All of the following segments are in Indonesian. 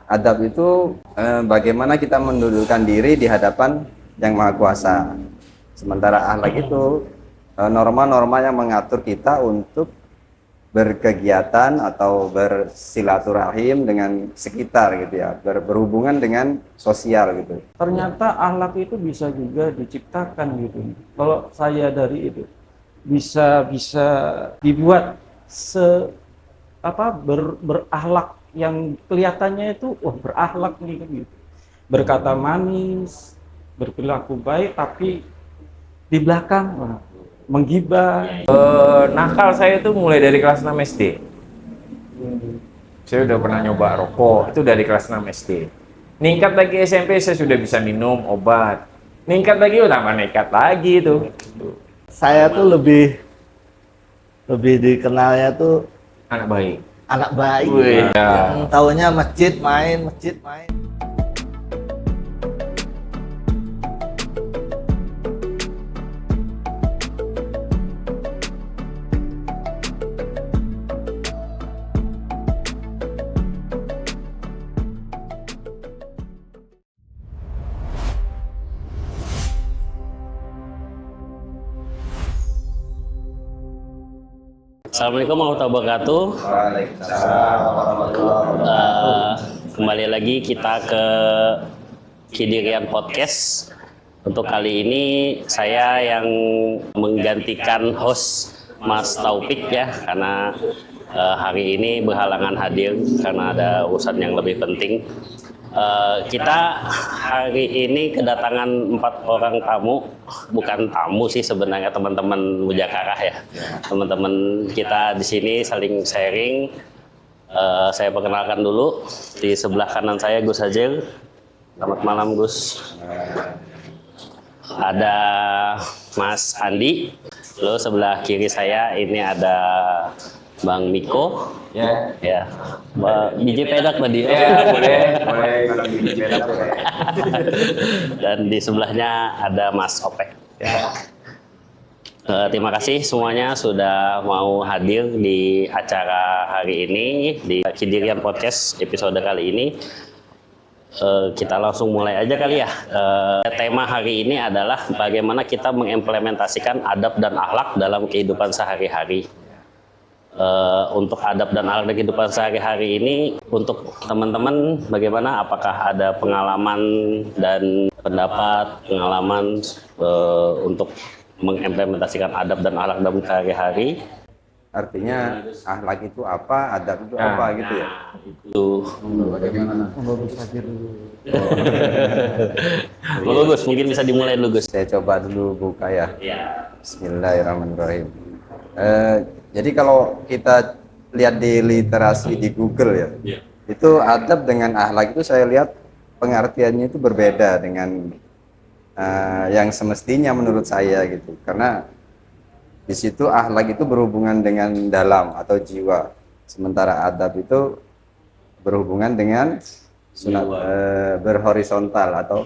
Adab itu bagaimana kita mendudukkan diri di hadapan Yang Maha Kuasa. Sementara akhlak itu norma-norma yang mengatur kita untuk berkegiatan atau bersilaturahim dengan sekitar gitu ya, berhubungan dengan sosial gitu. Ternyata akhlak itu bisa juga diciptakan gitu. Kalau saya dari itu bisa dibuat berakhlak yang kelihatannya itu berakhlak nih kan gitu. Berkata manis, berperilaku baik, tapi di belakang menggibah. Nakal saya itu mulai dari kelas 6 SD. Saya udah pernah nyoba rokok, itu dari kelas 6 SD. Ningkat lagi SMP, saya sudah bisa minum obat. Ningkat lagi, udah nekat lagi itu. Saya tuh lebih dikenalnya tuh Anak baik. anak baik. Wih, ya. Yang taunya masjid main. Assalamualaikum warahmatullahi wabarakatuh. Kembali lagi kita ke Kidirian Podcast. Untuk kali ini saya yang menggantikan host Mas Taufik ya, karena hari ini berhalangan hadir karena ada urusan yang lebih penting. Kita hari ini kedatangan 4 orang tamu, bukan tamu sih sebenarnya, teman-teman Mujakarah ya. Teman-teman kita di sini saling sharing. Saya perkenalkan dulu, di sebelah kanan saya Gus Hajir. Selamat malam Gus. Ada Mas Andi. Lalu sebelah kiri saya ini ada Bang Miko. Ya. Biji pedak tadi. Ya, boleh. Kalau biji pedak boleh. Dan di sebelahnya ada Mas Opek. Ya. Terima kasih semuanya sudah mau hadir di acara hari ini di Kidirian Podcast episode kali ini. Kita langsung mulai aja kali ya. Tema hari ini adalah bagaimana kita mengimplementasikan adab dan akhlak dalam kehidupan sehari-hari. Untuk adab dan akhlak kehidupan sehari-hari ini, untuk teman-teman bagaimana, apakah ada pengalaman dan pendapat pengalaman untuk mengimplementasikan adab dan akhlak dalam sehari-hari? Artinya akhlak itu apa, adab itu apa gitu ya. Itu Bagaimana? Lalu Gus, mungkin bisa dimulai dulu Gus. Saya coba dulu buka ya. Ya. Bismillahirrahmanirrahim. Jadi kalau kita lihat di literasi di Google ya, itu adab dengan akhlak itu saya lihat pengertiannya itu berbeda dengan yang semestinya menurut saya gitu. Karena di situ akhlak itu berhubungan dengan dalam atau jiwa, sementara adab itu berhubungan dengan berhorizontal atau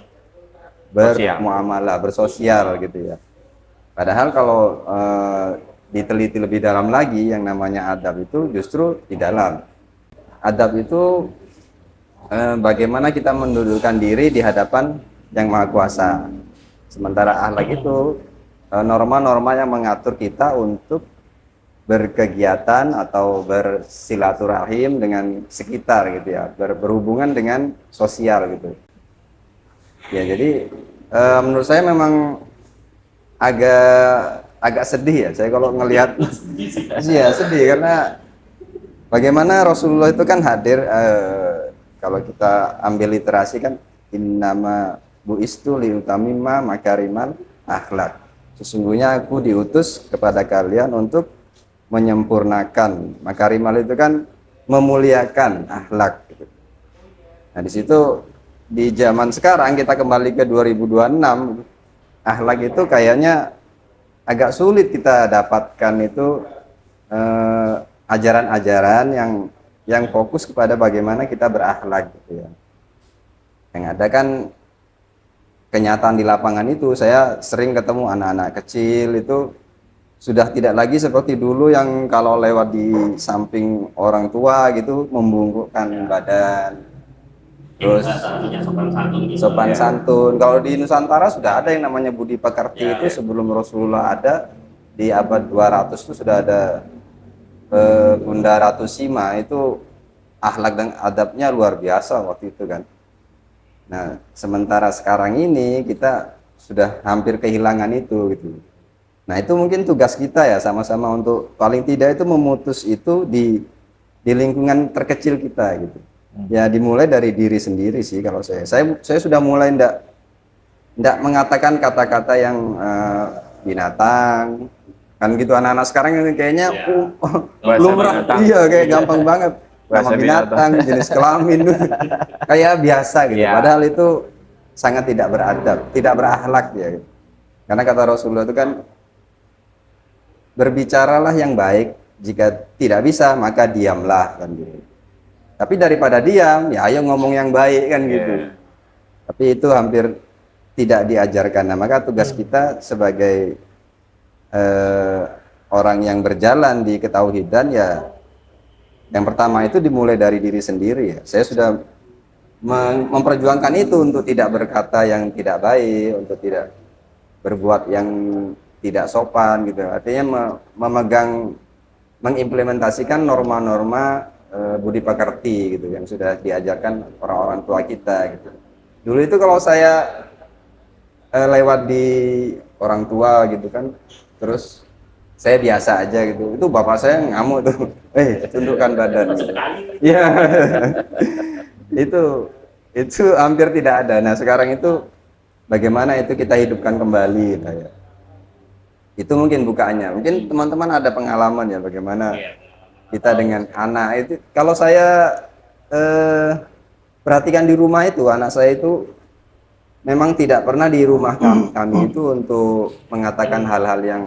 bermuamalah, bersosial gitu ya. Padahal kalau diteliti lebih dalam lagi, yang namanya adab itu justru di dalam. Adab itu bagaimana kita mendudukkan diri di hadapan Yang Maha Kuasa. Sementara akhlak itu norma-norma yang mengatur kita untuk berkegiatan atau bersilaturahim dengan sekitar gitu ya, berhubungan dengan sosial gitu. Ya, jadi menurut saya memang agak sedih ya saya kalau ngelihat. Iya, sedih karena bagaimana Rasulullah itu kan hadir, kalau kita ambil literasi kan, innama bu'istu liutamimma makarimal akhlak. Sesungguhnya aku diutus kepada kalian untuk menyempurnakan. Makarimal itu kan memuliakan akhlak gitu. Nah, di situ di zaman sekarang kita kembali ke 2026, akhlak itu kayaknya agak sulit kita dapatkan itu ajaran-ajaran yang fokus kepada bagaimana kita berakhlak gitu ya. Yang ada kan kenyataan di lapangan itu, saya sering ketemu anak-anak kecil itu sudah tidak lagi seperti dulu yang kalau lewat di samping orang tua gitu membungkukkan badan. terus Bahasanya sopan santun gitu. sopan santun. Kalau di Nusantara sudah ada yang namanya budi pekerti Ya, itu ya. sebelum Rasulullah ada, di abad 200 itu sudah ada Bunda Ratu Sima itu akhlak dan adabnya luar biasa waktu itu kan. Nah, sementara sekarang ini kita sudah hampir kehilangan itu gitu. Nah, itu mungkin tugas kita ya sama-sama untuk paling tidak itu memutus itu di lingkungan terkecil kita gitu. Ya dimulai dari diri sendiri sih kalau saya. Saya sudah mulai ndak mengatakan kata-kata yang binatang kan gitu. Anak-anak sekarang yang kayaknya Bahasa lumrah, binatang. iya kayak gampang banget. Nama Bahasa binatang, jenis kelamin kayak biasa gitu. Iya. Padahal itu sangat tidak beradab, tidak berakhlak ya. Gitu. Karena kata Rasulullah itu kan berbicaralah yang baik, jika tidak bisa maka diamlah kan gitu. Tapi daripada diam, ya ayo ngomong yang baik kan gitu. Yeah. Tapi itu hampir tidak diajarkan. Nah, maka tugas kita sebagai orang yang berjalan di ketauhidan ya, yang pertama itu dimulai dari diri sendiri ya. Saya sudah memperjuangkan itu untuk tidak berkata yang tidak baik, untuk tidak berbuat yang tidak sopan gitu. Artinya memegang, mengimplementasikan norma-norma budi pekerti gitu yang sudah diajarkan orang-orang tua kita gitu. Dulu itu kalau saya lewat di orang tua gitu kan, terus saya biasa aja gitu, itu bapak saya ngamuk tuh, tundukkan badan. Ya, itu hampir tidak ada. Nah sekarang itu bagaimana itu kita hidupkan kembali gitu ya. Itu mungkin bukaannya. Mungkin teman-teman ada pengalaman ya bagaimana kita dengan anak itu. Kalau saya perhatikan di rumah itu, anak saya itu memang tidak pernah di rumah kami itu untuk mengatakan hal-hal yang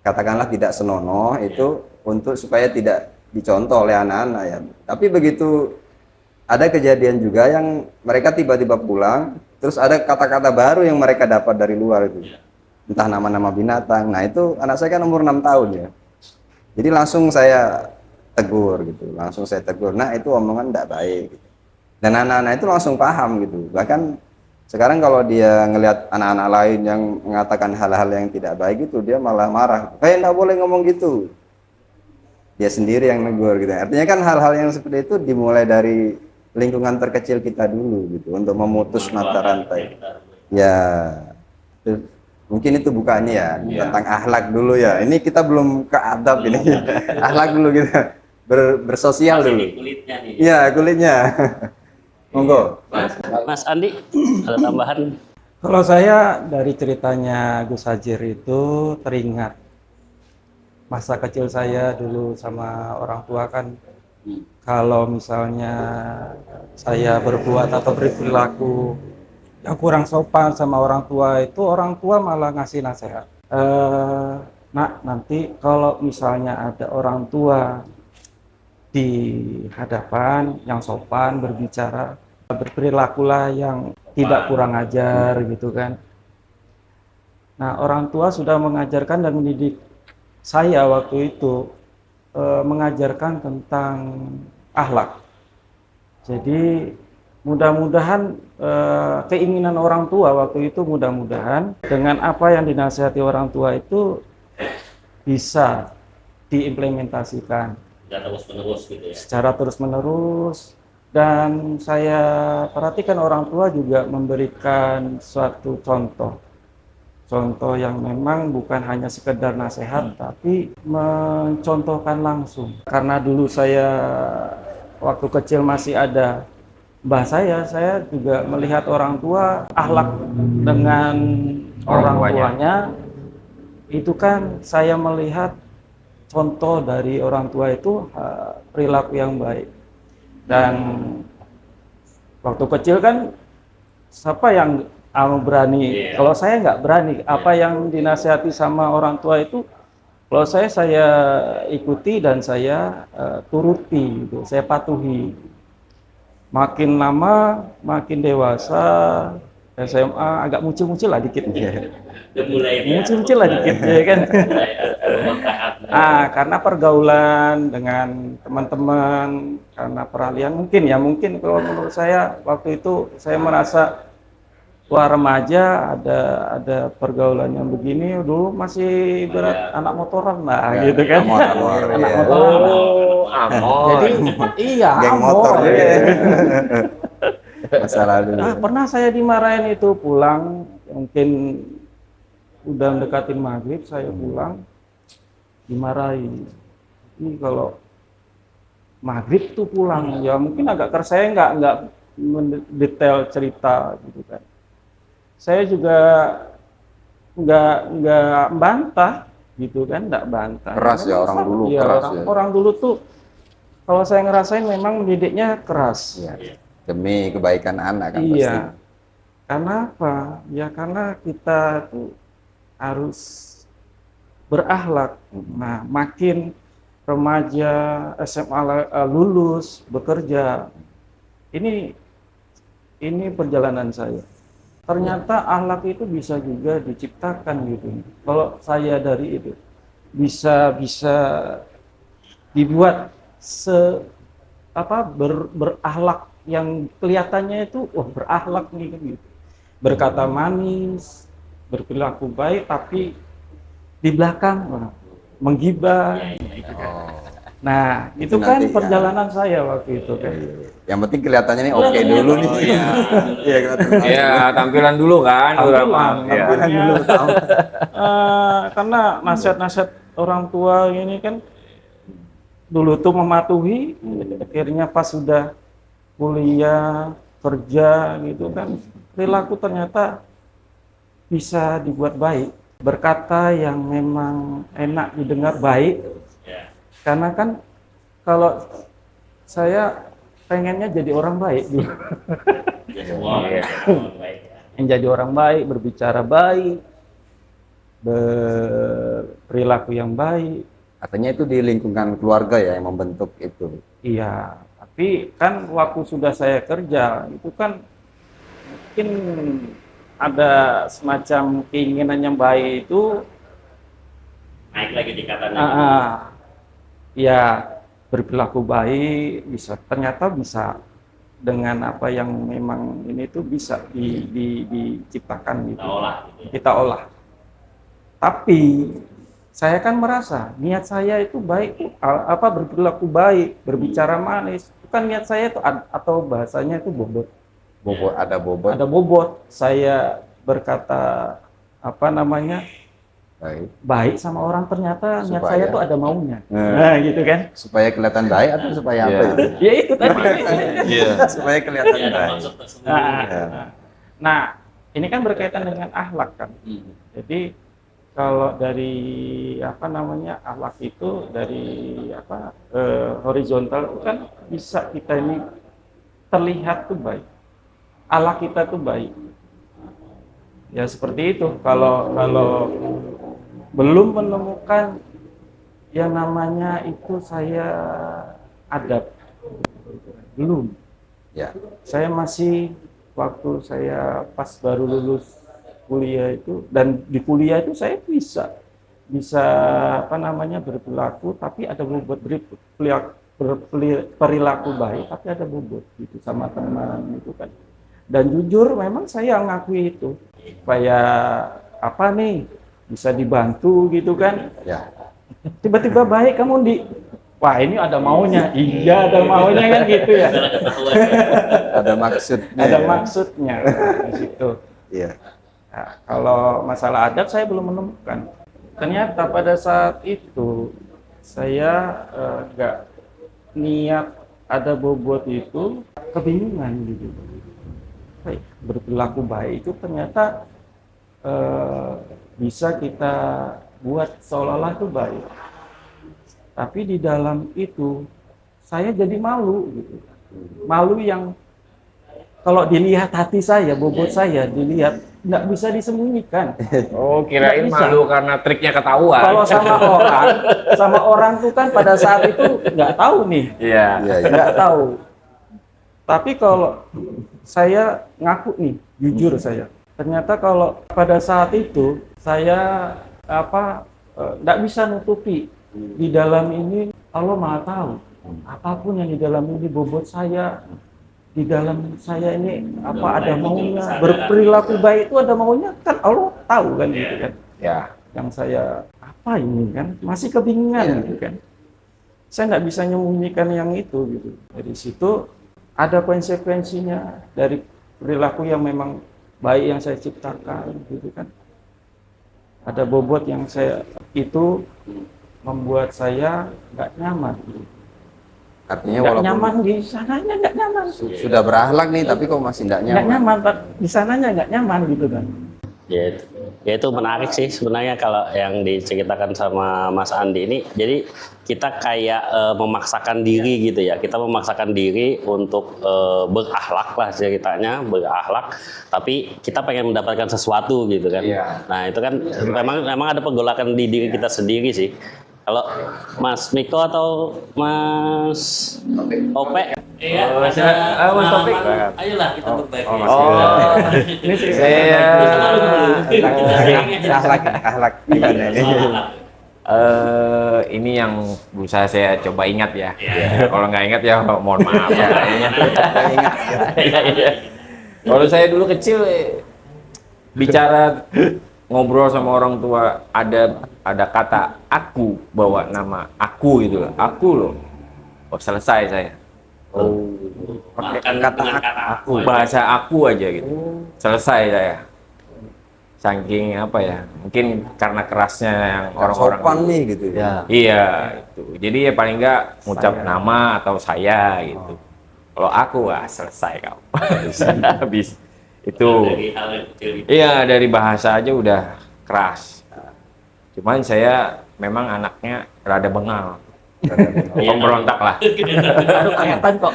katakanlah tidak senonoh itu untuk supaya tidak dicontoh oleh anak-anak ya. Tapi begitu ada kejadian juga yang mereka tiba-tiba pulang, terus ada kata-kata baru yang mereka dapat dari luar itu. Entah nama-nama binatang. Nah, itu anak saya kan umur 6 tahun ya. Jadi langsung saya tegur gitu. Langsung saya tegur. Nah, itu omongan tidak baik gitu. Dan anak-anak itu langsung paham gitu. Bahkan sekarang kalau dia ngelihat anak-anak lain yang mengatakan hal-hal yang tidak baik itu, dia malah marah. Tidak boleh ngomong gitu. Dia sendiri yang negur gitu. Artinya kan hal-hal yang seperti itu dimulai dari lingkungan terkecil kita dulu gitu, untuk memutus mata rantai. Ya, mungkin itu bukannya ya, tentang akhlak dulu ya. Ini kita belum ke adab ini. Akhlak dulu kita bersosial dulu. Kulitnya nih. Iya, kulitnya. Monggo. Mas Andi, ada tambahan? Kalau saya dari ceritanya Gus Hajir itu teringat masa kecil saya dulu sama orang tua kan. Kalau misalnya saya berbuat atau berperilaku yang kurang sopan sama orang tua malah ngasih nasihat. Nak, nanti kalau misalnya ada orang tua di hadapan yang sopan berbicara, berperilakulah yang tidak kurang ajar gitu kan. Nah, orang tua sudah mengajarkan dan mendidik saya waktu itu, mengajarkan tentang akhlak. Jadi mudah-mudahan keinginan orang tua waktu itu, mudah-mudahan dengan apa yang dinasihati orang tua itu bisa diimplementasikan secara terus-menerus. Dan saya perhatikan orang tua juga memberikan suatu contoh yang memang bukan hanya sekedar nasihat, tapi mencontohkan langsung. Karena dulu saya waktu kecil masih ada mbah saya juga melihat orang tua akhlak dengan orang tuanya. Itu kan saya melihat contoh dari orang tua itu perilaku yang baik. Dan waktu kecil kan siapa yang berani? Kalau saya nggak berani. Apa yang dinasihati sama orang tua itu, kalau saya ikuti dan saya turuti, gitu. Saya patuhi. Makin lama, makin dewasa, SMA agak muncul lah dikit. Muncul lah dikit, ya kan? Karena pergaulan dengan teman-teman, karena peralihan mungkin kalau menurut saya waktu itu saya merasa wah remaja ada pergaulan yang begini dulu masih berat anak motoran lah Ya, gitu kan. amor, Anak iya. motoran. Oh, amor. Jadi iya Geng amor. motor juga. Iya. Masa lalu. Pernah saya dimarahin itu pulang mungkin udah mendekatin maghrib saya pulang dimarahin. Ini kalau maghrib tuh pulang ya mungkin agak saya nggak mendetail cerita gitu kan. Saya juga nggak bantah gitu kan, nggak bantah. Keras ya, orang dulu Iya, keras ya. orang dulu tuh kalau saya ngerasain memang mendidiknya keras. Iya. Demi kebaikan anak kan pasti. Iya. Karena apa? Ya karena kita tuh harus berakhlak. Nah, makin remaja SMA lulus bekerja, ini perjalanan saya. Ternyata akhlak itu bisa juga diciptakan gitu. Kalau saya dari itu bisa dibuat berakhlak yang kelihatannya itu wah berakhlak nih kan gitu. Berkata manis, berperilaku baik tapi di belakang menggibah gitu kan. Nah, itu kan nanti, perjalanan saya waktu itu kan. Yang penting kelihatannya nih oke dulu nih. Iya, kelihatan. Iya, tampilan dulu kan. Tampilan dulu. Karena nasihat-nasihat orang tua ini kan dulu tuh mematuhi, akhirnya pas sudah kuliah, kerja gitu kan, perilaku ternyata bisa dibuat baik. Berkata yang memang enak didengar baik, karena kan kalau saya pengennya jadi orang baik dulu. Yang jadi orang baik, berbicara baik, berperilaku yang baik. Katanya itu di lingkungan keluarga ya yang membentuk itu. Iya, tapi kan waktu sudah saya kerja itu kan mungkin ada semacam keinginan yang baik itu Naik lagi tingkatannya. ya berperilaku baik ternyata bisa dengan apa yang memang ini tuh bisa diciptakan gitu. Kita olah. Tapi saya kan merasa niat saya itu baik berperilaku baik, berbicara manis. Bukan niat saya itu atau bahasanya itu bobot. Ada bobot. Ada bobot. Saya berkata baik sama orang ternyata niat saya tuh ada maunya. Nah, gitu kan. Supaya kelihatan baik atau supaya apa itu? Ya itu tadi. Supaya kelihatan baik. Nah, ini kan berkaitan dengan akhlak kan. Jadi kalau dari akhlak itu dari horizontal itu kan bisa kita ini terlihat tuh baik. Akhlak kita tuh baik. Ya seperti itu. Kalau belum menemukan yang namanya itu saya adab, belum. Ya. Saya masih waktu saya pas baru lulus kuliah itu dan di kuliah itu saya bisa berperilaku tapi ada bobot berperilaku baik tapi ada bobot gitu sama teman itu kan. Dan jujur memang saya ngakui itu supaya bisa dibantu gitu kan. Ya. Tiba-tiba baik kamu wah ini ada maunya. Iya ada maunya kan gitu ya. Ada maksudnya. Ada maksudnya di situ. Iya. Nah, kalau masalah adab saya belum menemukan. Ternyata pada saat itu saya nggak niat ada bobot itu kebingungan gitu. Berperilaku baik itu ternyata bisa kita buat seolah-olah itu baik. Tapi di dalam itu saya jadi malu gitu. Malu yang kalau dilihat hati saya, bobot saya dilihat nggak bisa disembunyikan. Oh, kirain malu karena triknya ketahuan. Kalau sama orang tuh kan pada saat itu nggak tahu nih. Iya. Nggak tahu. Tapi kalau saya ngaku nih, jujur saya. Ternyata kalau pada saat itu saya nggak bisa nutupi Di dalam ini Allah Maha tahu. Apapun yang di dalam ini bobot saya, di dalam saya ini apa ada maunya, berperilaku baik itu ada maunya kan Allah tahu kan gitu kan. Ya. Yang saya apa ini kan masih kebingungan gitu kan. Saya nggak bisa menyembunyikan yang itu gitu. Dari situ ada konsekuensinya dari perilaku yang memang baik yang saya ciptakan gitu kan. Ada bobot yang saya itu membuat saya nggak nyaman. Artinya Nggak walaupun nyaman di sananya nggak nyaman. sudah berakhlak nih, tapi kok masih nggak Nggak nyaman. nyaman, Pak. Di sananya nggak nyaman gitu kan. Ya itu menarik sih sebenarnya kalau yang diceritakan sama Mas Andi ini. Jadi kita kayak memaksakan diri gitu ya. Kita memaksakan diri untuk berakhlak lah ceritanya, berakhlak. Tapi kita pengen mendapatkan sesuatu gitu kan. Iya. Nah itu kan memang ada pergolakan di diri kita sendiri sih. Kalau Mas Miko atau Mas Ope? Iya, Mas Taufik. Ayolah kita berbagi. Ini saya Akhlak gimana ini? ini yang berusaha saya coba ingat ya. Kalau nggak ingat ya mohon maaf. Ingat. Iya. Kalau saya dulu kecil bicara ngobrol sama orang tua ada kata aku, bawa nama aku gitu loh. Aku loh. Oh, selesai saya. Pakai Kata Aku bahasa aku aja gitu. Selesai saya. Saking apa ya? Mungkin karena kerasnya yang orang-orang sopan nih gitu ya. Iya, itu. Jadi ya paling nggak ngucap nama atau saya gitu. Kalau aku selesai kau. Habis. Itu. dari hal yang kecil gitu. Iya, dari bahasa aja udah keras. Cuman saya memang anaknya rada bengal. Pemberontak lah. Kelihatan kok.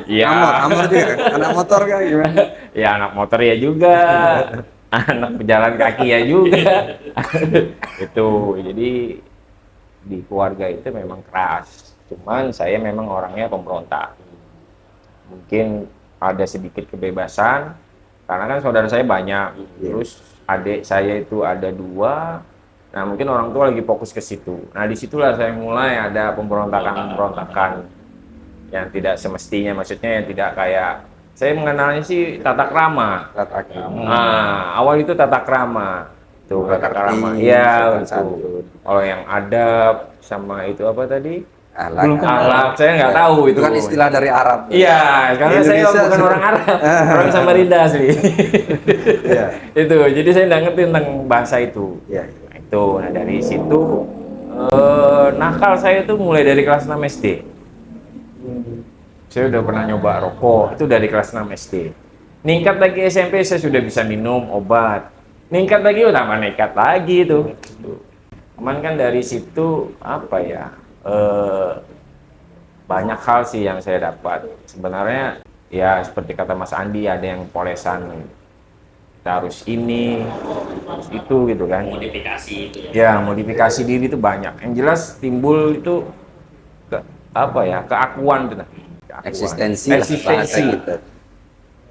Iya. Amor dia, anak motor kan gimana? Ya anak motor ya juga. Anak pejalan kaki ya juga. Itu. Jadi di keluarga itu memang keras. Cuman saya memang orangnya pemberontak. Mungkin ada sedikit kebebasan karena kan saudara saya banyak. Terus adik saya itu ada 2. Nah, mungkin orang tua lagi fokus ke situ. Nah, disitulah saya mulai ada pemberontakan yang tidak semestinya, maksudnya yang tidak kayak, saya mengenalnya sih tata krama. Tata krama. Nah, awal itu tata krama. Tuh, tata krama. Ngerti, Iya, sopan itu. santun. Kalau yang adab sama itu apa tadi? Akhlak. Saya nggak tahu Itu kan istilah dari Arab. Iya, karena saya Indonesia bukan orang Arab, orang Samarinda asli. Iya. Itu, jadi saya nggak ngerti tentang bahasa itu. Iya. Itu, nah dari situ nakal saya itu mulai dari kelas 6 SD. Saya udah pernah nyoba rokok, itu dari kelas 6 SD. Ningkat lagi SMP, saya sudah bisa minum obat. Ningkat lagi, udah tambah nekat lagi itu. Cuman kan dari situ, apa ya, banyak hal sih yang saya dapat. Sebenarnya, ya seperti kata Mas Andi, ada yang polesan, kita harus ini, harus itu gitu kan. Modifikasi itu ya. Ya, modifikasi diri itu banyak. Yang jelas timbul itu keakuan itu. Keakuan. Eksistensi lah bahasa kita.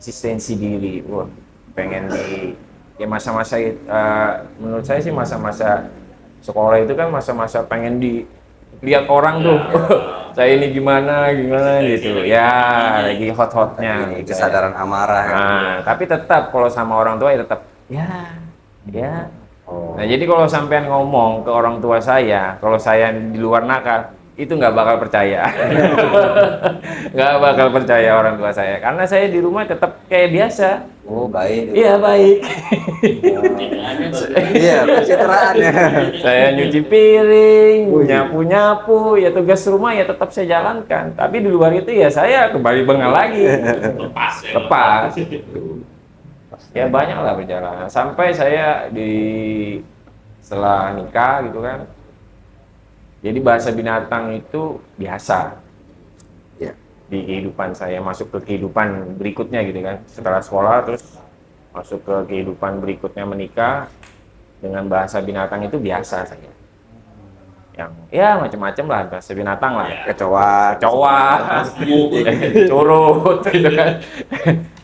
Eksistensi diri. Wah, pengen di ya masa-masa menurut saya sih masa-masa sekolah itu kan masa-masa pengen dilihat orang tuh. Saya ini gimana gitu. Ya, lagi hot-hotnya gitu. Kesadaran amarah kan. Nah, tapi tetap kalau sama orang tua ya tetap ya. Nah, jadi kalau sampean ngomong ke orang tua saya, kalau saya di luar nakal, itu nggak bakal percaya. Nggak bakal percaya orang tua saya. Karena saya di rumah tetap kayak biasa. Oh, baik. Iya, baik. Iya, pencitraan ya. Saya nyuci piring, nyapu-nyapu, ya tugas rumah ya tetap saya jalankan. Tapi di luar itu ya saya kembali bengal lagi. Lepas. Ya banyak lah perjalanan. Sampai saya setelah nikah gitu kan. Jadi bahasa binatang itu biasa. Ya. Di kehidupan saya, masuk ke kehidupan berikutnya gitu kan. Setelah sekolah terus masuk ke kehidupan berikutnya menikah, dengan bahasa binatang itu biasa saya. Yang ya macam-macam lah bahasa binatang lah. Kecoa, curut gitu kan.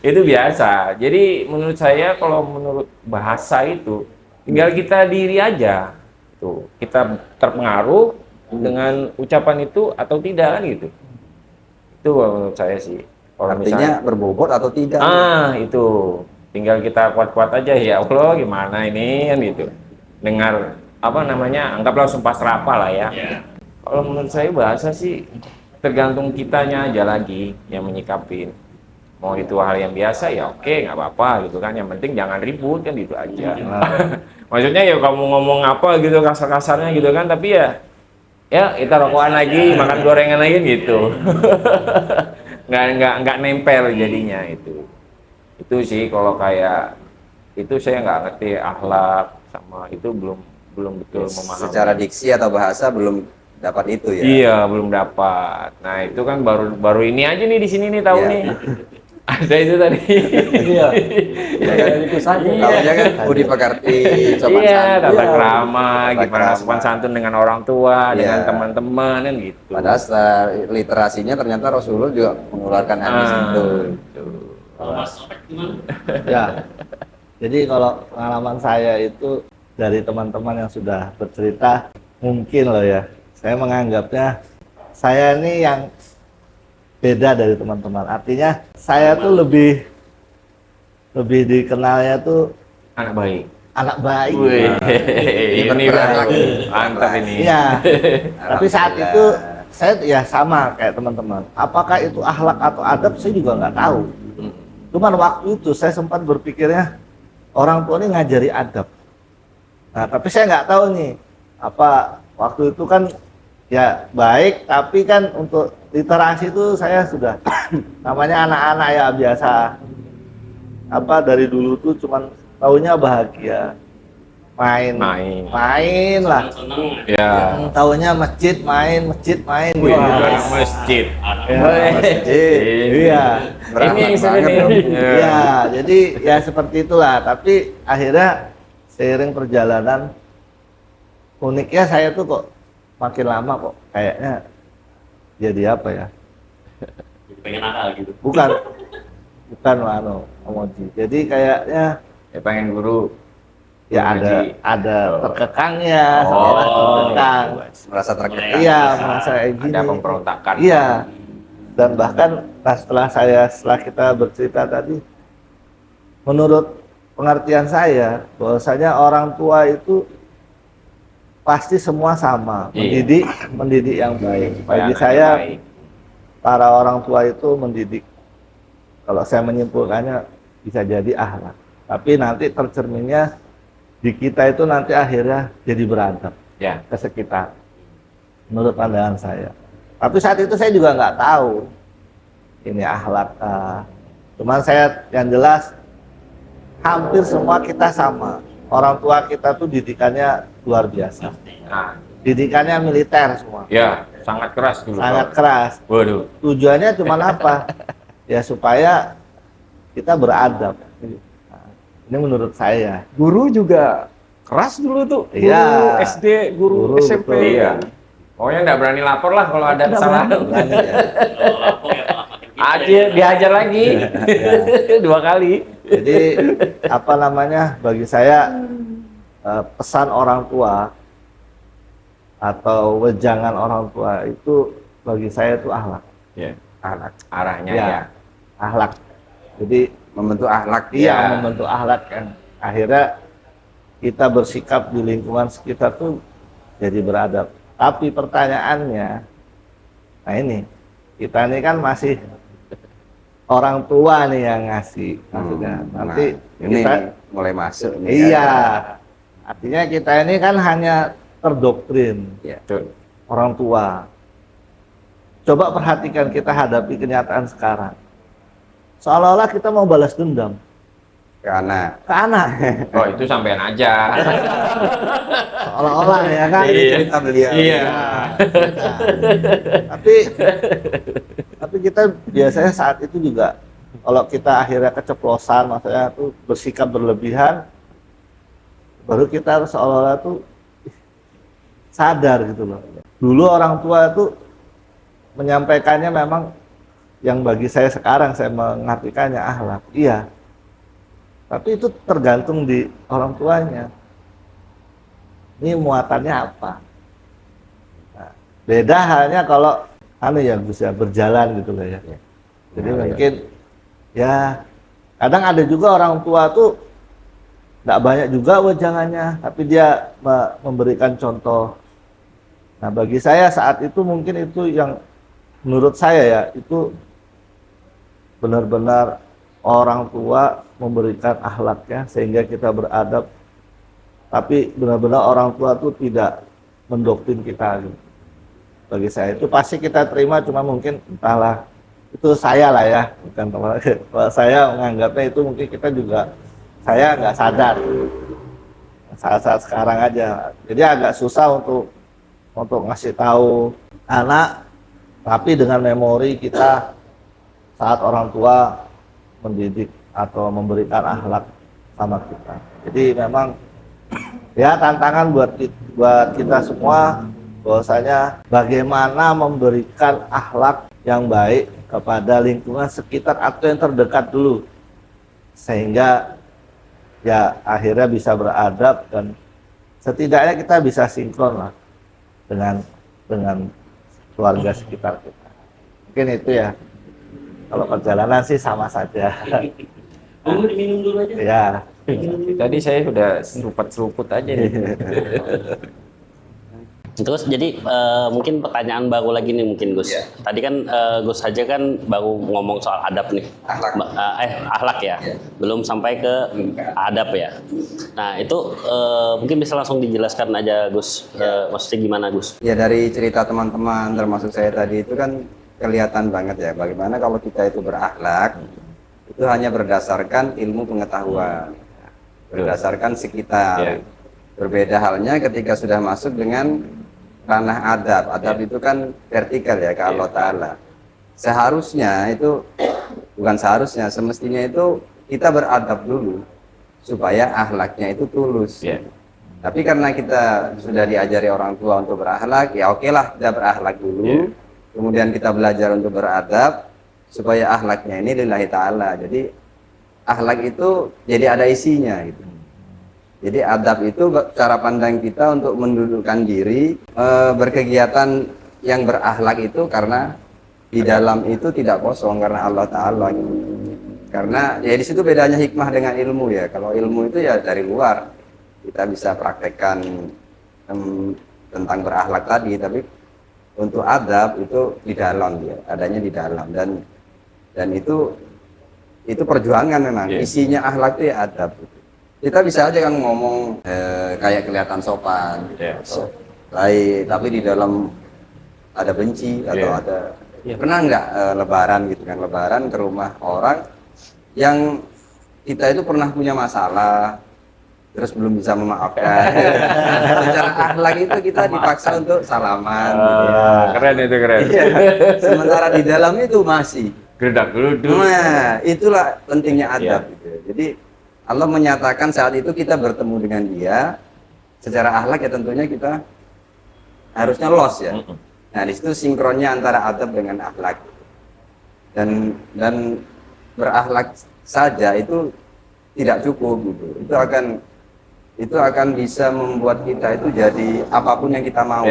Itu biasa. Jadi menurut saya kalau menurut bahasa itu tinggal kita diri aja. Tuh, kita terpengaruh dengan ucapan itu atau tidak kan gitu. Itu menurut saya sih. Kalau Artinya misalnya berbobot atau tidak? itu tinggal kita kuat-kuat aja, ya Allah gimana ini kan gitu. Dengar apa namanya, anggaplah sumpah serapah lah ya. Kalau menurut saya bahasa sih tergantung kitanya aja lagi yang menyikapin. Mau itu hal yang biasa ya oke, nggak apa-apa gitu kan. Yang penting jangan ribut kan, itu aja. Maksudnya ya kamu ngomong apa gitu kasar-kasarnya gitu kan, tapi ya kita rokokan lagi, makan gorengan lagi gitu. nggak nempel jadinya itu. Itu sih kalau kayak itu saya nggak ngerti akhlak sama itu, belum betul memahami. Secara diksi atau bahasa belum dapat itu ya? Iya, belum dapat. Nah, itu kan baru ini aja nih di sini nih tahu Iya. nih. Ada itu tadi. Iya. Itu saja. Tahunya kan budi pekerti, sopan Iya, santun. tata Iya. krama, Tata gimana krama. sopan santun dengan orang tua, Iya. dengan teman-teman kan gitu. Padahal setelah literasinya ternyata Rasulullah juga mengeluarkan hadis itu. Gitu. Kalau Mas Opek gimana? Ya. Jadi kalau pengalaman saya itu dari teman-teman yang sudah bercerita, mungkin loh ya, saya menganggapnya saya ini yang beda dari teman-teman. Artinya saya tuh lebih dikenalnya tuh Anak baik. anak baik. Wih, ini berakhlak. mantap ini. Iya. Tapi saat itu saya ya sama kayak teman-teman. Apakah itu akhlak atau adab saya juga nggak tahu. Cuman waktu itu saya sempat berpikirnya orang tua ini ngajari adab. Nah, tapi saya nggak tahu nih apa waktu itu kan ya baik, tapi kan untuk literasi itu saya sudah namanya anak-anak ya biasa apa dari dulu tuh cuman taunya bahagia, main lah. Senang-senang. Ya. Taunya masjid main Wih, gitu. anak masjid. Iya. Ini yang Banget sebenarnya. dong. Ya, jadi ya seperti itulah. Tapi akhirnya seiring perjalanan uniknya saya tuh kok makin lama kok kayaknya jadi apa ya? Pengen nakal gitu. Bukan emoji. Jadi kayaknya Ya pengen guru. ya Emoji. ada terkekangnya, Oh. seolah terkekang. Merasa terkekang. Iya, merasa kayak gini. Ada pemberontakan. Iya. Dan bahkan setelah kita bercerita tadi, menurut pengertian saya, bahwasanya orang tua itu pasti semua sama, Iya. mendidik yang baik. Supaya Bagi anaknya saya, baik. para orang tua itu mendidik. Kalau saya menyimpulkannya bisa jadi akhlak. Tapi nanti tercerminnya di kita itu nanti akhirnya jadi beradab Ya. ke sekitar. Menurut pandangan saya. Tapi saat itu saya juga nggak tahu ini akhlak. Cuman saya yang jelas hampir semua kita sama. Orang tua kita tuh didikannya luar biasa. Nah, Didikannya militer semua. ya sangat keras dulu. Sangat Pak. keras. Waduh. Tujuannya cuma apa? Ya supaya kita beradab. Nah, ini menurut saya. Guru juga keras dulu tuh. Guru Iya. SD, guru Guru, SMP. betul. Iya. Pokoknya nggak berani lapor lah kalau ada kesalahan. Berani ya. Kalau lapor ya malah makin kita Aja dihajar lagi. 2 kali. Jadi apa namanya? Bagi saya pesan orang tua atau wejangan orang tua itu bagi saya itu akhlak. Ya. Arahnya Ya. ya. Akhlak. Jadi Membentuk akhlak. iya membentuk akhlak kan. Akhirnya kita bersikap di lingkungan sekitar tuh jadi beradab. Tapi pertanyaannya, nah ini kita ini kan masih orang tua nih yang ngasih maksudnya. Nanti ini kita mulai masuk nih. iya. Artinya kita ini kan hanya terdoktrin Ya. Betul. orang tua. Coba perhatikan kita hadapi kenyataan sekarang. Seolah-olah kita mau balas dendam Karena ke anak. Oh, itu sampean aja. Seolah-olah ya kan. ini Iya. cerita beliau. Iya. Tapi kita biasanya saat itu juga kalau kita akhirnya keceplosan, maksudnya tuh bersikap berlebihan, baru kita harus seolah-olah tuh sadar gitu loh. Dulu orang tua tuh menyampaikannya memang yang bagi saya sekarang saya mengartikannya akhlak. Iya. Tapi itu tergantung di orang tuanya. Ini muatannya apa? Nah, Beda halnya kalau ya Gus ya, berjalan gitu lah ya. Jadi mungkin ya kadang ada juga orang tua tuh nggak banyak juga wejangannya, tapi dia memberikan contoh. Nah bagi saya saat itu mungkin itu yang menurut saya ya itu benar-benar orang tua memberikan akhlaknya sehingga kita beradab, tapi benar-benar orang tua tuh tidak mendoktrin kita gitu. Bagi saya itu pasti kita terima, cuma mungkin entahlah, itu saya lah ya, bukan teman. Kalau saya menganggapnya itu mungkin kita juga, saya nggak sadar saat-saat sekarang aja, jadi agak susah untuk ngasih tahu anak, tapi dengan memori kita saat orang tua mendidik atau memberikan akhlak sama kita. Jadi memang ya tantangan buat kita semua, bahwasanya bagaimana memberikan akhlak yang baik kepada lingkungan sekitar atau yang terdekat dulu, sehingga ya akhirnya bisa beradab dan setidaknya kita bisa sinkron lah dengan keluarga sekitar kita. Mungkin itu ya, kalau perjalanan sih sama saja. Diminum dulu aja. Ya. Tadi saya udah seruput aja nih. Terus jadi mungkin pertanyaan baru lagi nih mungkin Gus. Tadi kan Gus aja kan baru ngomong soal adab nih. Akhlak ya. Belum sampai ke adab ya. Nah itu mungkin bisa langsung dijelaskan aja Gus. Maksudnya gimana Gus? Ya dari cerita teman-teman termasuk saya tadi itu kan kelihatan banget ya bagaimana kalau kita itu berakhlak itu hanya berdasarkan ilmu pengetahuan, berdasarkan sekitar. Berbeda halnya ketika sudah masuk dengan ranah adab. Adab itu kan vertikal ya ke Allah Ta'ala. Seharusnya itu, bukan seharusnya, semestinya itu kita beradab dulu supaya akhlaknya itu tulus. Tapi karena kita sudah diajari orang tua untuk berakhlak, ya oke lah kita berakhlak dulu. Kemudian kita belajar untuk beradab supaya akhlaknya ini lillahi ta'ala. Jadi akhlak itu jadi ada isinya gitu. Jadi adab itu cara pandang kita untuk mendudukkan diri, berkegiatan yang berakhlak itu karena di dalam itu tidak kosong karena Allah Ta'ala gitu. Karena ya di situ bedanya hikmah dengan ilmu ya. Kalau ilmu itu ya dari luar kita bisa praktekkan tentang berakhlak tadi, tapi untuk adab itu di dalam dia, adanya di dalam, dan itu perjuangan memang. Isinya akhlak itu ya adab. Kita bisa aja kan ngomong kayak kelihatan sopan, baik, tapi di dalam ada benci atau ada. Pernah nggak lebaran gitu kan, lebaran ke rumah orang yang kita itu pernah punya masalah, terus belum bisa memaafkan. Secara akhlak itu kita dipaksa untuk salaman. Keren itu, keren. Sementara di dalam itu masih Gerdak-geruduk. Nah, itulah pentingnya adab gitu. Jadi Allah menyatakan saat itu kita bertemu dengan dia secara akhlak ya tentunya kita harusnya los ya. Nah di situ sinkronnya antara adab dengan akhlak, dan berakhlak saja itu tidak cukup gitu. Itu akan bisa membuat kita itu jadi apapun yang kita mau.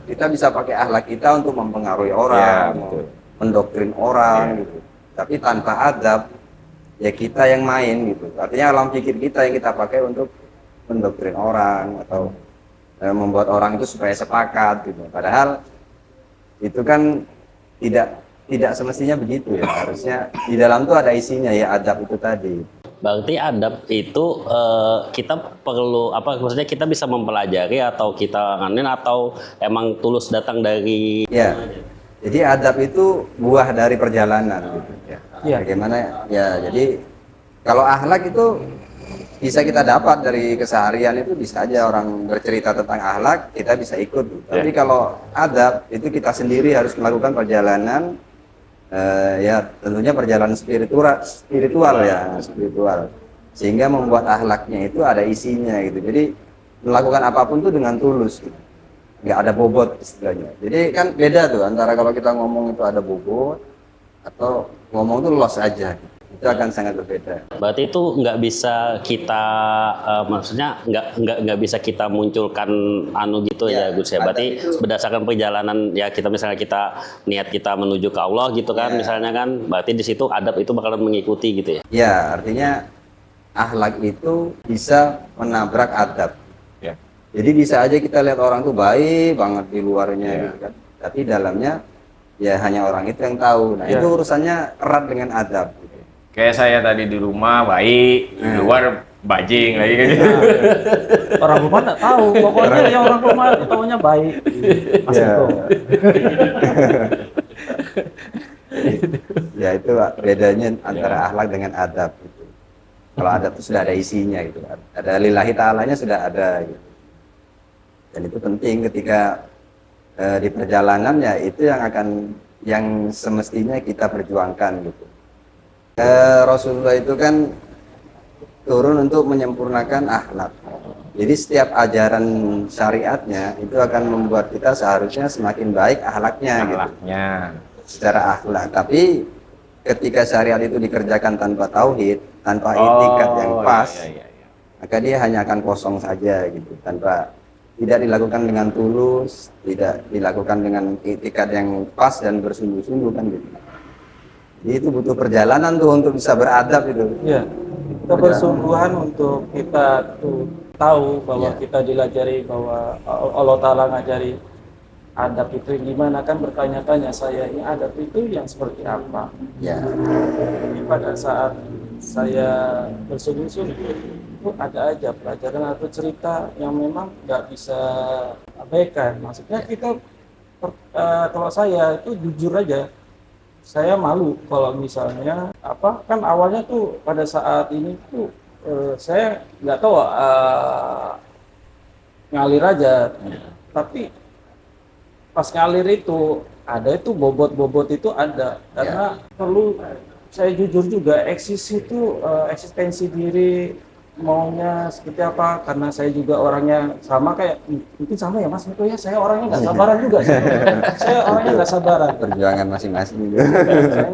Kita bisa pakai akhlak kita untuk mempengaruhi orang, mendoktrin orang gitu. Tapi tanpa adab ya kita yang main gitu. Artinya alam pikir kita yang kita pakai untuk mendoktrin orang atau membuat orang itu supaya sepakat gitu. Padahal itu kan tidak semestinya begitu ya. Harusnya di dalam tuh ada isinya ya, adab itu tadi. Berarti adab itu kita perlu maksudnya kita bisa mempelajari atau kita nganin atau emang tulus datang dari Jadi adab itu buah dari perjalanan gitu ya. Bagaimana ya, jadi kalau akhlak itu bisa kita dapat dari keseharian, itu bisa aja orang bercerita tentang akhlak kita bisa ikut gitu. Tapi kalau adab itu kita sendiri harus melakukan perjalanan ya tentunya perjalanan spiritual sehingga membuat akhlaknya itu ada isinya gitu. Jadi melakukan apapun tuh dengan tulus gitu. Nggak ada bobot istilahnya. Jadi kan beda tuh antara kalau kita ngomong itu ada bobot atau ngomong tuh los aja. itu akan sangat berbeda. Berarti itu nggak bisa kita, maksudnya nggak bisa kita munculkan anu gitu ya, Gus ya. Berarti berdasarkan perjalanan ya kita misalnya kita niat kita menuju ke Allah gitu kan, misalnya kan, berarti di situ adab itu bakalan mengikuti gitu ya. Ya, artinya akhlak itu bisa menabrak adab. Ya. Jadi bisa aja kita lihat orang tuh baik banget di luarnya gitu kan. Tapi dalamnya ya hanya orang itu yang tahu. Nah, itu urusannya erat dengan adab gitu. Kayak saya tadi di rumah baik, di luar bajing lagi kan. Orang rumah nggak tahu, pokoknya yang orang rumah tahunya baik. Mas Ya. Eko. Ya itu Pak, bedanya antara akhlak dengan adab gitu. Kalau adab itu sudah ada isinya gitu. Ada lillahi ta'alanya sudah ada gitu. Dan itu penting ketika di perjalanan ya itu yang semestinya kita perjuangkan gitu. Rasulullah itu kan turun untuk menyempurnakan akhlak. Jadi setiap ajaran syariatnya itu akan membuat kita seharusnya semakin baik akhlaknya gitu. Akhlaknya. Secara akhlak. Tapi ketika syariat itu dikerjakan tanpa tauhid, tanpa etikat yang pas, Iya. maka dia hanya akan kosong saja gitu, tanpa tidak dilakukan dengan tulus, tidak dilakukan dengan etikat yang pas dan bersungguh-sungguh kan gitu. Jadi itu butuh perjalanan tuh untuk bisa beradab itu. Ya, kebersungguhan untuk kita tuh tahu bahwa kita dilajari, bahwa Allah Ta'ala ngajari adab itu yang gimana, kan bertanya-tanya saya ini adab itu yang seperti apa. Ya. Jadi pada saat saya bersungguh-sungguh itu ada aja pelajaran atau cerita yang memang nggak bisa abaikan. Maksudnya kita kalau saya itu jujur aja, saya malu kalau misalnya kan awalnya tuh pada saat ini tuh saya nggak tahu ngalir aja, tapi pas ngalir itu ada itu bobot-bobot itu ada, karena perlu saya jujur juga eksistensi diri maunya seperti apa, karena saya juga orangnya sama kayak mungkin sama ya Mas Miko ya, saya orangnya nggak sabaran juga sih. Saya orangnya nggak sabaran, Perjuangan masing-masing gitu. saya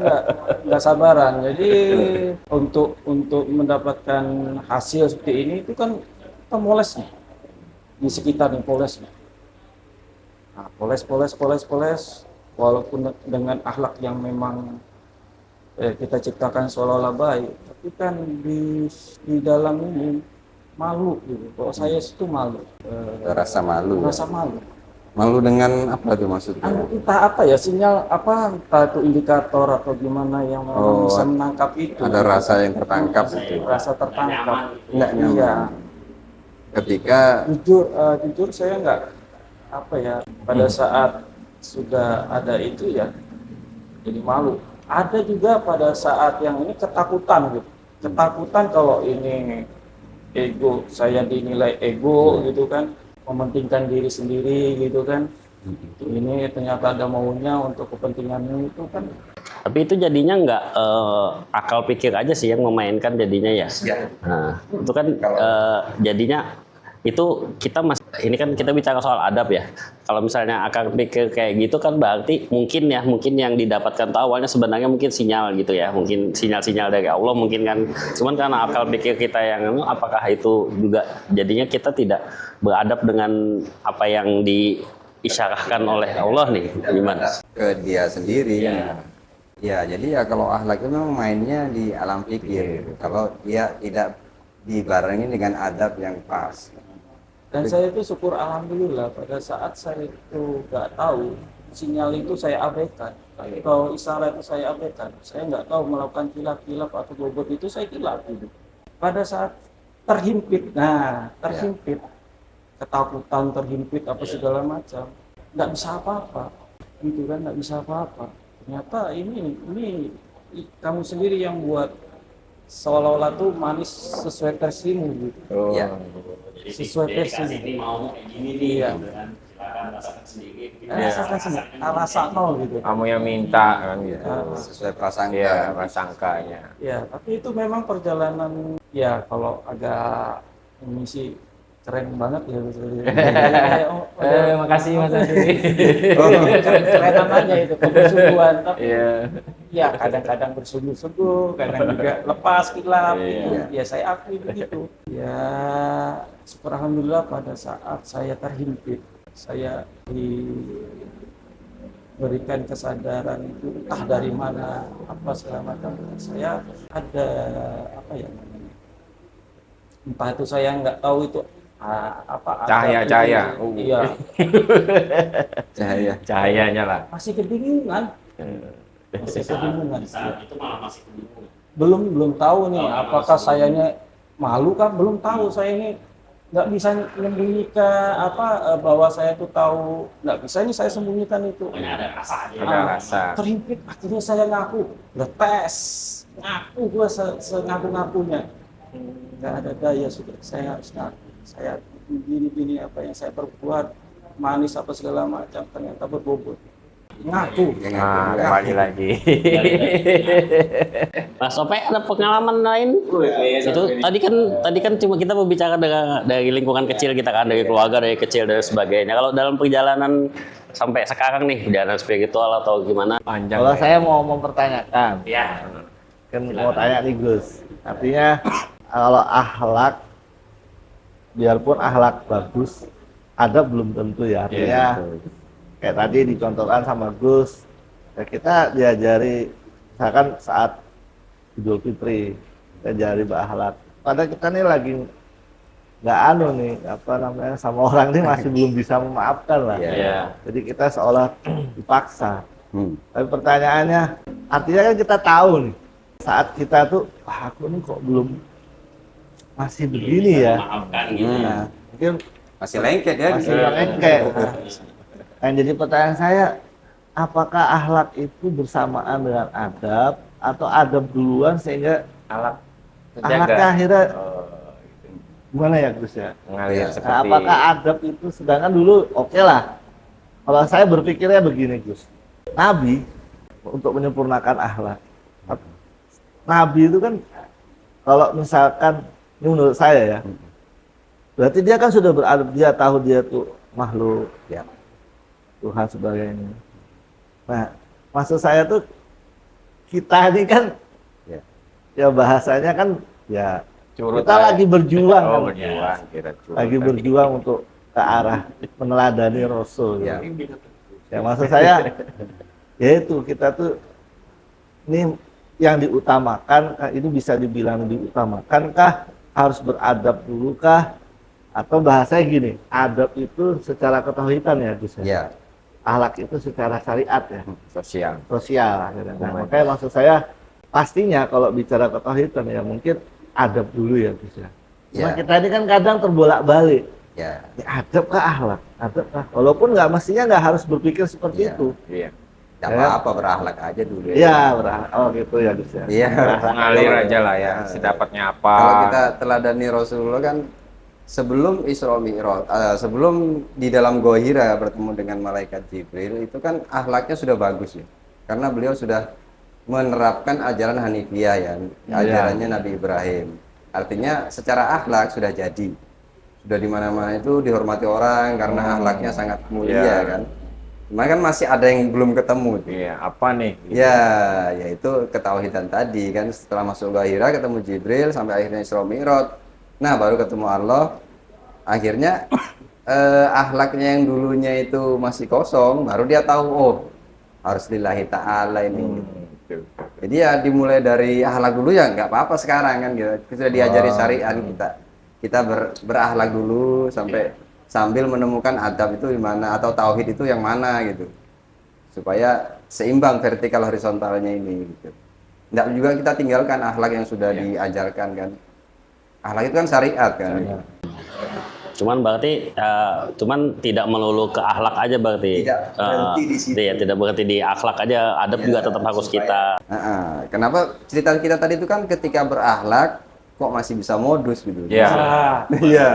nggak sabaran. Jadi untuk mendapatkan hasil seperti ini itu kan kita moles nih di sekitar nih, poles nih. Nah, poles walaupun dengan akhlak yang memang kita ciptakan seolah-olah baik, tapi kan di dalam ini malu gitu. Kalau saya itu malu, Rasa malu. rasa malu. Malu dengan apa tuh maksudnya? Entah apa ya, sinyal apa, entah itu indikator atau gimana yang memang bisa menangkap itu. Ada rasa yang tertangkap itu. Rasa tertangkap. Nggak nyaman. Iya. Ketika Jujur saya nggak pada saat sudah ada itu ya jadi malu. Ada juga pada saat yang ini ketakutan gitu, ketakutan kalau ini ego, saya dinilai ego gitu kan, mementingkan diri sendiri gitu kan, ini ternyata ada maunya untuk kepentingannya itu kan. Tapi itu jadinya nggak akal pikir aja sih yang memainkan jadinya ya. Nah, itu kan jadinya itu ini kan kita bicara soal adab ya. Kalau misalnya akal pikir kayak gitu kan berarti mungkin yang didapatkan tuh awalnya sebenarnya mungkin sinyal gitu ya, mungkin sinyal-sinyal dari Allah mungkin kan. Cuman karena akal pikir kita yang apakah itu juga jadinya kita tidak beradab dengan apa yang diisyarahkan oleh Allah nih, gimana? ke dia sendiri. Ya, jadi ya kalau akhlak itu memang mainnya di alam pikir. Kalau dia tidak dibarengi dengan adab yang pas. Dan saya itu syukur alhamdulillah pada saat saya itu nggak tahu, sinyal itu saya abaikan. Kalau isyarat itu saya abaikan, saya nggak tahu melakukan kilap-kilap atau bobot itu saya kilap gitu. Pada saat terhimpit, ketakutan terhimpit apa segala macam, nggak bisa apa-apa, gitu kan, nggak bisa apa-apa. Ternyata ini kamu sendiri yang buat seolah-olah tuh manis sesuai versimu gitu. Ya. Sesuai versi ini mau kayak gini nih, Iya. gitu kan. Silakan rasakan sendiri. rasakan sendiri, rasa nol gitu. Kamu yang minta kan gitu. Sesuai prasangka. Iya, prasangkanya. Ya, tapi itu memang perjalanan ya, kalau agak ini sih keren banget ya Gus. Makasih Mas Andi. Keren namanya itu kebersungguhan, tapi Iya. ya kadang-kadang bersungguh-sungguh, kadang juga lepas kilap, Iya. gitu. Ya saya akui begitu. Ya syukur alhamdulillah pada saat saya terhimpit, saya diberikan kesadaran itu entah dari mana, apa segala macam. Saya ada apa ya namanya? Entah itu saya nggak tahu itu apa Cahaya. Iya, Cahayanya lah. masih kebingungan. Masih kebingungan. Saat itu malah masih kebingungan. Belum tahu nih apakah saya ini malu kan, belum tahu saya ini nggak bisa menyembunyikan bahwa saya itu tahu, nggak bisa ini saya sembunyikan itu. Pokoknya ada rasa aja. Ada rasa. Terhimpit, akhirnya saya ngaku, udah tes, ngaku gua sengaku-ngakunya. Nggak ada daya, sudah saya harus ngaku, saya gini apa yang saya perbuat, manis apa segala macam ternyata berbobot. Ngaku. Nah, kembali lagi. Mas Ope ada pengalaman lain? Itu tadi kan cuma kita berbicara dari lingkungan kecil kita kan, dari keluarga, dari kecil dan sebagainya. Kalau dalam perjalanan sampai sekarang nih, perjalanan spiritual atau gimana? Panjang. Kalau ya. saya mau mempertanyakan, Ya. kan mau tanya nih Gus, artinya kalau akhlak, biarpun akhlak bagus, ada belum tentu ya. Artinya kayak tadi dicontohkan sama Gus, ya kita diajari, misalkan saat Idul Fitri, kita diajari berakhlak. Padahal kita nih lagi nggak nih, sama orang ini masih belum bisa memaafkan lah. Iya. Jadi kita seolah dipaksa. Tapi pertanyaannya, artinya kan kita tahu nih, saat kita tuh, wah aku nih kok belum masih begini ya. Maafkan Hmm. gitu. Nah, mungkin Masih lengket ya di masih sini. lengket. Nah, jadi pertanyaan saya, apakah akhlak itu bersamaan dengan adab atau adab duluan sehingga Alat akhlaknya terjaga. akhirnya Oh, gimana ya Gus ya? mengalir Iya. seperti. Nah, apakah adab itu sedangkan dulu oke lah. Kalau saya berpikirnya begini Gus, Nabi untuk menyempurnakan akhlak, Nabi itu kan kalau misalkan ini menurut saya ya, berarti dia kan sudah beradab, dia tahu dia tuh makhluk ya, Tuhan sebagainya. Nah, maksud saya tuh kita ini kan ya bahasanya kan ya Curut kita aja. lagi berjuang kan. Berjuang, kira curut. Lagi berjuang untuk ke arah meneladani Rasul. Ya. Ya maksud saya, yaitu kita tuh ini yang diutamakan, ini bisa dibilang diutamakankah, harus beradab dulu kah, atau bahasanya gini, adab itu secara ketauhidan ya Gus ya. Ya, Akhlak itu secara syariat ya, Sosial. sosial. Nah, makanya maksud saya pastinya kalau bicara ketauhidan ya mungkin adab dulu ya Gus ya. Cuma Ya. kita ini kan kadang terbolak-balik. ya. Ya, adab kah akhlak? Adab kah? Walaupun nggak mestinya nggak harus berpikir seperti Iya. itu. Iya. Tidak Ya. apa-apa berakhlak aja dulu. Iya, oh gitu ya Gus ya. Iya. Mengalir aja lah ya, sedapatnya apa. Kalau kita teladani Rasulullah kan sebelum Isra Mi'raj, sebelum di dalam Gua Hira bertemu dengan malaikat Jibril, itu kan akhlaknya sudah bagus ya. Karena beliau sudah menerapkan ajaran Hanifiyah ya, ajarannya Nabi Ibrahim. Artinya secara akhlak sudah jadi. Sudah di mana-mana itu dihormati orang karena akhlaknya sangat mulia Iya. kan. Cuma kan masih ada yang belum ketemu tuh. Iya, apa nih? Ya, yaitu ketauhidan tadi kan, setelah masuk Gua Hira ketemu Jibril sampai akhirnya Isra Mi'raj. Nah, baru ketemu Allah. Akhirnya akhlaknya yang dulunya itu masih kosong, baru dia tahu oh harus lillahi ta'ala ini. Jadi ya dimulai dari akhlak dulu ya nggak apa-apa sekarang kan gitu. Kita diajari syariat kita berakhlak dulu sambil menemukan adab itu di mana atau tauhid itu yang mana gitu. Supaya seimbang vertikal horizontalnya ini gitu. Nggak juga kita tinggalkan akhlak yang sudah diajarkan kan. Akhlak itu kan syariat kan. Cuman berarti cuman tidak melulu ke akhlak aja berarti. Tidak berhenti di situ. Iya, tidak berhenti di akhlak aja, adab juga tetap harus kita. Kenapa cerita kita tadi itu kan ketika berakhlak kok masih bisa modus gitu. Iya. Iya.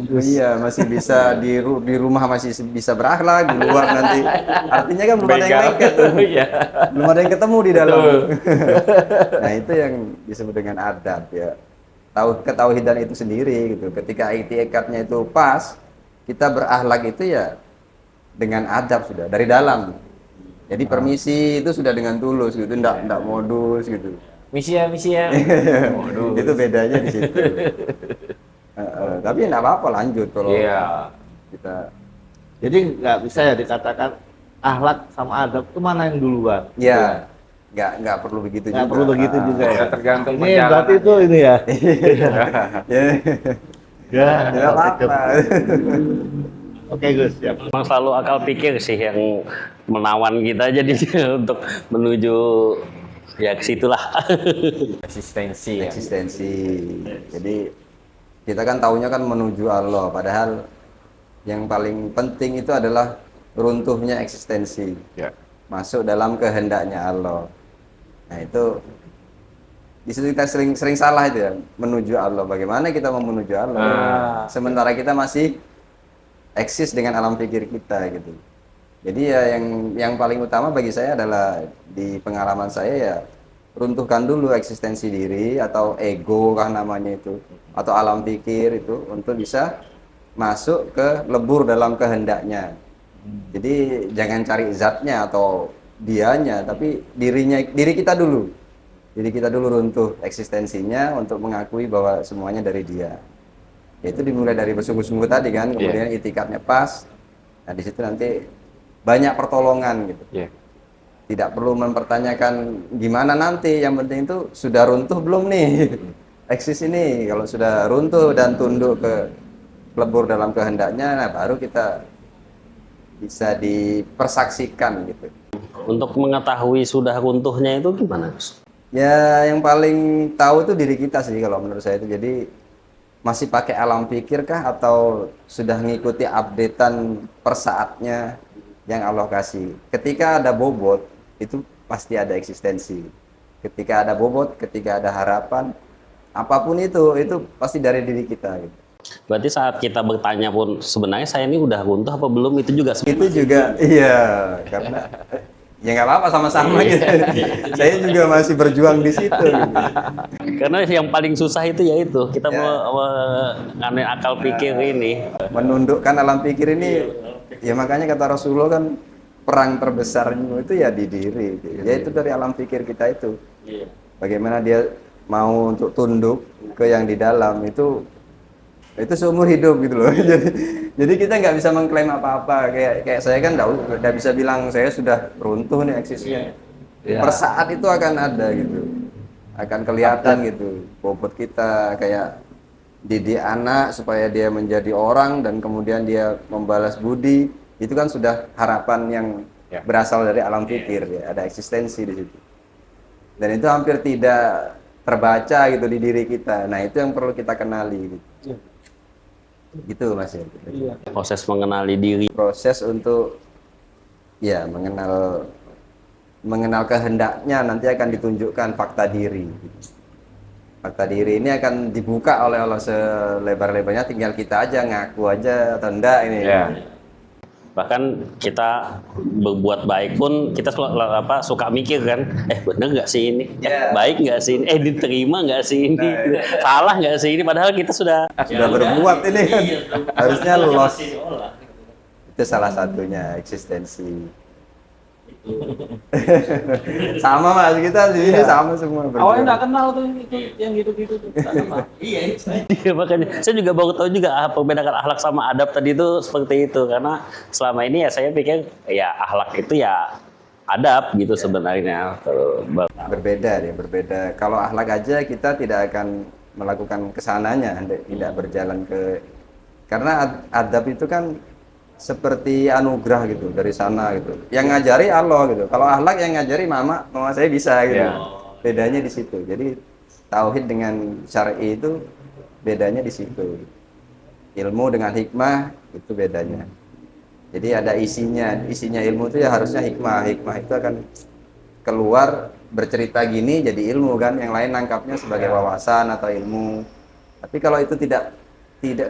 Iya, masih bisa di rumah masih bisa berakhlak, di luar nanti. Artinya kan belum ada yang lengket tuh. Iya. Belum ada yang ketemu di dalam. Nah, itu yang disebut dengan adab ya. tahu ketauhidan itu sendiri gitu. Ketika itikadnya itu pas, kita berakhlak itu ya dengan adab sudah dari dalam. Jadi permisi itu sudah dengan tulus gitu, enggak modus gitu. Misi ya. Waduh. Itu bedanya di situ. Tapi enggak apa-apa lanjut kalau Iya. kita Jadi nggak bisa ya dikatakan akhlak sama adab itu mana yang duluan. ya nggak perlu begitu Nggak juga. perlu begitu juga ya. Ya, tergantung Ini berarti perjalanan. itu ini ya. Ya, Ya, nggak apa-apa. Oke Gus, siap. Memang selalu akal pikir sih yang menawan kita jadi untuk menuju ya ke situlah. Eksistensi ya. Eksistensi. Jadi kita kan taunya kan menuju Allah, padahal yang paling penting itu adalah runtuhnya eksistensi. Ya. Masuk dalam kehendaknya Allah. Nah, itu di situ kita sering salah itu ya, menuju Allah. Bagaimana kita mau menuju Allah? Sementara kita masih eksis dengan alam pikir kita gitu. Jadi ya yang paling utama bagi saya adalah di pengalaman saya ya runtuhkan dulu eksistensi diri atau ego kah namanya itu atau alam pikir itu untuk bisa masuk ke lebur dalam kehendaknya. Jadi jangan cari zatnya atau dianya, tapi diri kita dulu. Diri kita dulu runtuh eksistensinya untuk mengakui bahwa semuanya dari dia. Itu dimulai dari bersungguh-sungguh tadi kan, kemudian itikadnya pas. Nah, di situ nanti banyak pertolongan gitu. Iya. Tidak perlu mempertanyakan gimana nanti, yang penting itu sudah runtuh belum nih. Eksis ini kalau sudah runtuh dan tunduk ke lebur dalam kehendaknya, nah baru kita bisa dipersaksikan gitu. Untuk mengetahui sudah runtuhnya itu gimana, Gus? Ya yang paling tahu itu diri kita sih kalau menurut saya itu. Jadi masih pakai alam pikir kah atau sudah ngikuti updatean per saatnya yang Allah kasih. Ketika ada bobot itu pasti ada eksistensi. Ketika ada bobot, ketika ada harapan, apapun itu pasti dari diri kita gitu. Berarti saat kita bertanya pun sebenarnya saya ini udah runtuh apa belum itu juga Itu juga iya, karena ya nggak apa-apa sama-sama gitu. Saya juga masih berjuang di situ gitu. karena yang paling susah itu yaitu kita Ya. mau nganin akal pikir ini. Menundukkan alam pikir ini ya makanya kata Rasulullah kan perang terbesarnya itu ya di diri gitu. Yaitu dari alam pikir kita itu. Bagaimana dia mau untuk tunduk ke yang di dalam itu seumur hidup gitu loh. Jadi kita nggak bisa mengklaim apa-apa. Kayak saya kan nggak bisa bilang saya sudah runtuh nih eksisnya. Per saat itu akan ada gitu, akan kelihatan gitu bobot kita, kayak didik anak supaya dia menjadi orang dan kemudian dia membalas budi, itu kan sudah harapan yang berasal dari alam pikir ya, ada eksistensi di situ. Dan itu hampir tidak terbaca gitu di diri kita. Nah itu yang perlu kita kenali gitu. Gitu Mas ya. Proses mengenali diri. Proses untuk ya mengenal kehendaknya nanti akan ditunjukkan fakta diri. Fakta diri ini akan dibuka oleh Allah selebar-lebarnya, tinggal kita aja ngaku aja atau enggak ini. Ya. Bahkan kita berbuat baik pun kita suka mikir kan, bener nggak sih ini, baik nggak sih ini, diterima nggak sih ini, salah nggak sih ini, padahal kita sudah Berbuat ini kan harusnya lolos. Itu salah satunya eksistensi. Sama Mas, kita di sini sama semua. Awalnya nggak kenal tuh itu yang gitu-gitu tuh. Nggak kenal. Iya, makanya saya juga baru tahu juga perbedaan akhlak sama adab tadi itu seperti itu, karena selama ini ya saya pikir ya akhlak itu ya adab gitu sebenarnya. Berbeda. Kalau akhlak aja kita tidak akan melakukan kesananya, tidak berjalan ke, karena adab itu kan seperti anugerah gitu dari sana gitu. Yang ngajari Allah gitu. Kalau akhlak yang ngajari mama saya bisa gitu. Bedanya di situ. Jadi tauhid dengan syar'i itu bedanya di situ. Ilmu dengan hikmah itu bedanya. Jadi ada isinya ilmu itu ya harusnya hikmah. Hikmah itu akan keluar bercerita gini jadi ilmu kan, yang lain nangkapnya sebagai wawasan atau ilmu. Tapi kalau itu tidak,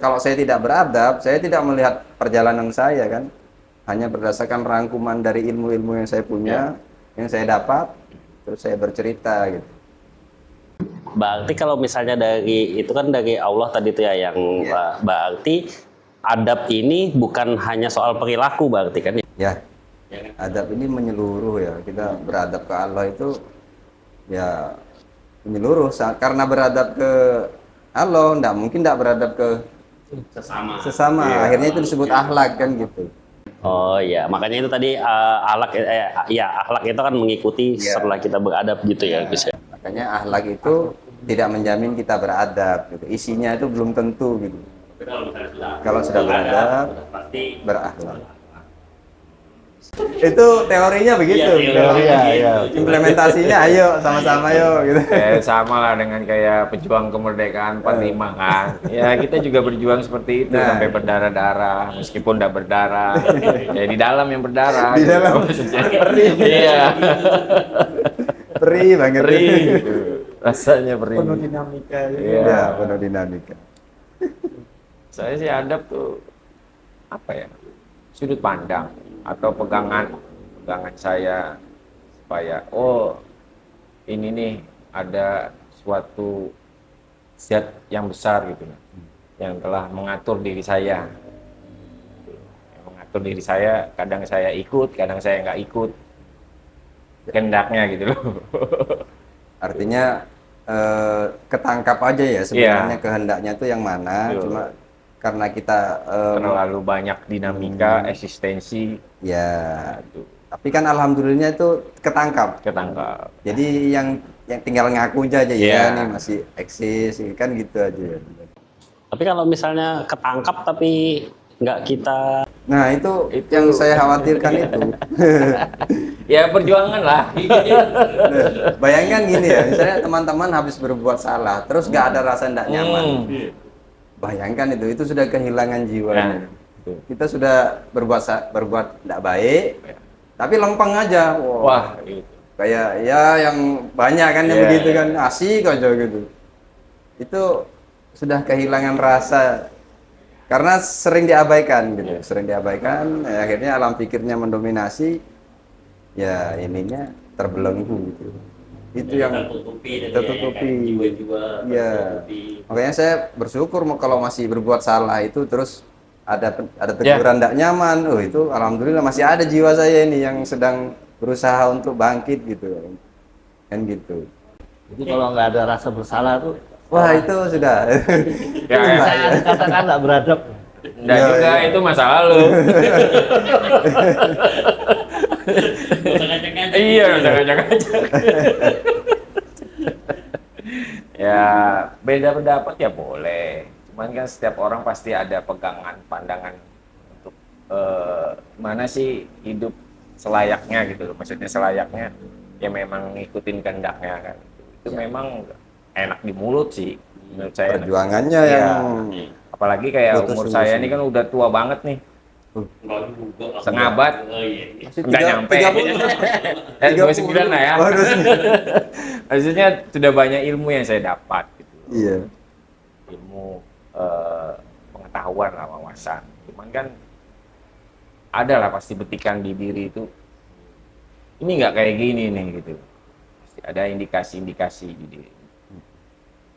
kalau saya tidak beradab, saya tidak melihat perjalanan saya kan, hanya berdasarkan rangkuman dari ilmu-ilmu yang saya punya, yang saya dapat, terus saya bercerita gitu. Berarti kalau misalnya dari itu kan dari Allah tadi tuh ya yang berarti adab ini bukan hanya soal perilaku berarti kan Ya, adab ini menyeluruh ya. Kita beradab ke Allah itu ya menyeluruh. Karena beradab ke Allah, enggak mungkin enggak beradab ke sesama. Akhirnya itu disebut akhlak kan gitu. Oh iya, makanya itu tadi akhlak itu kan mengikuti setelah kita beradab gitu ya Gus ya. Makanya akhlak itu tidak menjamin kita beradab gitu. Isinya itu belum tentu gitu. Kalau sudah beradab, berakhlak. Itu teorinya begitu. Teorinya, ya. Implementasinya ayo sama-sama yo gitu. Sama lah dengan kayak pejuang kemerdekaan 45 kan. Ya kita juga berjuang seperti itu sampai berdarah-darah, meskipun tidak berdarah. Ya di dalam yang berdarah. Di gitu. dalam. Maksudnya. Iya. Perih banget. Perih gitu. Rasanya perih. Penuh dinamika. Iya, penuh dinamika. Saya sih adab tuh apa ya? Sudut pandang atau pegangan saya supaya ini nih ada suatu zat yang besar gitu yang telah mengatur diri saya. Yang mengatur diri saya, kadang saya ikut, kadang saya nggak ikut. Kehendaknya gitu loh. Artinya ketangkap aja ya sebenarnya kehendaknya tuh yang mana. Betul. Cuma karena kita Terlalu banyak dinamika, eksistensi, ya, tapi kan alhamdulillah itu ketangkap. ketangkap. Jadi yang tinggal ngaku aja ya Iya. nih masih eksis kan gitu aja. Tapi kalau misalnya ketangkap tapi nggak kita Nah itu yang saya khawatirkan itu. Ya perjuangan lah. Bayangkan gini ya, misalnya teman-teman habis berbuat salah, terus nggak ada rasa tidak nyaman. Bayangkan itu sudah kehilangan jiwanya. Kita sudah berbuat tidak baik, tapi lempeng aja. Wow. Wah, gitu. Kayak ya yang banyak kan yang Iya. begitu kan, asik aja gitu. Itu sudah kehilangan rasa karena sering diabaikan gitu, sering diabaikan. Akhirnya alam pikirnya mendominasi, ya ininya terbelenggu gitu. Itu yang tertutupi. Iya. Makanya saya bersyukur kalau masih berbuat salah itu terus ada teguran tidak nyaman. Oh itu alhamdulillah masih ada jiwa saya ini yang sedang berusaha untuk bangkit gitu. Kan gitu. Jadi kalau nggak ada rasa bersalah tuh, Wah itu sudah. Ya, saya katakan nggak beradab. Enggak Iya, juga, iya. itu masa lalu. Iya, ngajak-ngajak. Ya, beda pendapat ya boleh. Cuman kan setiap orang pasti ada pegangan, pandangan untuk mana sih hidup selayaknya gitu loh. Maksudnya selayaknya ya memang ngikutin kehendaknya kan. Itu memang enak di mulut sih. Menurut saya Perjuangannya Iya. yang Apalagi kayak Putus umur dulu saya sih. ini kan udah tua banget nih. Setengah abad. masih Enggak nyampe. 30. 29 lah ya. Oh, 29. Maksudnya sudah banyak ilmu yang saya dapat gitu. Iya. Ilmu pengetahuan lah, wawasan. Cuman kan ada lah pasti betikan di diri itu. Ini nggak kayak gini nih gitu. Pasti ada indikasi-indikasi di diri.